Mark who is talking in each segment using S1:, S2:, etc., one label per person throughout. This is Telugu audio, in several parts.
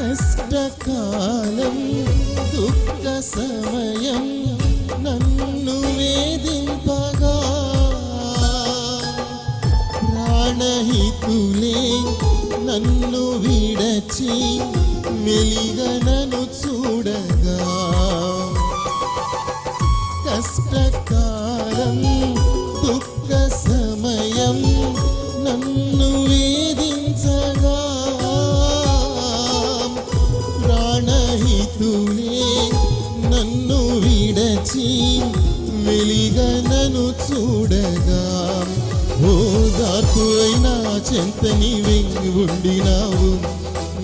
S1: కష్టకాలం దుఃఖ సమయం నన్ను వేధింపగా ప్రాణహితులే నన్ను విడచి మెలిగనను చూడగా కష్టకాలం దుఃఖ సమయం నన్ను వేధించగా ప్రాణహితులే నన్ను విడచి మెలిగనను చూడగా ఓదార్పువైన చెంత నీవే ఉండినావు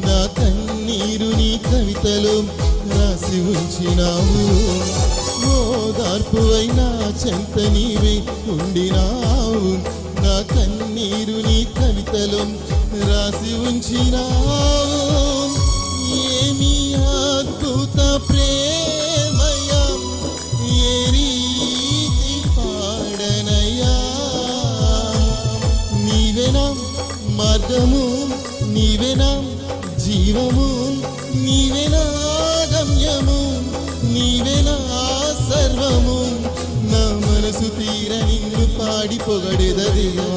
S1: నా కన్నీరు నీ కవితలో రాసి ఉంచినావు ఓదార్పువైన చెంత నీవే ఉండినావు నా కన్నీరు నీ కవితలో రాసి ఉంచినావు ఏమి అద్భుత ప్రేమయం ఏ రీతి పాడనయా నీవేనా మార్గము నీవేనా జీవము నీవేనా గమ్యము నీవేనా సర్వము నా మనసు తీర నిన్ను పాడి పొగడెద దేవా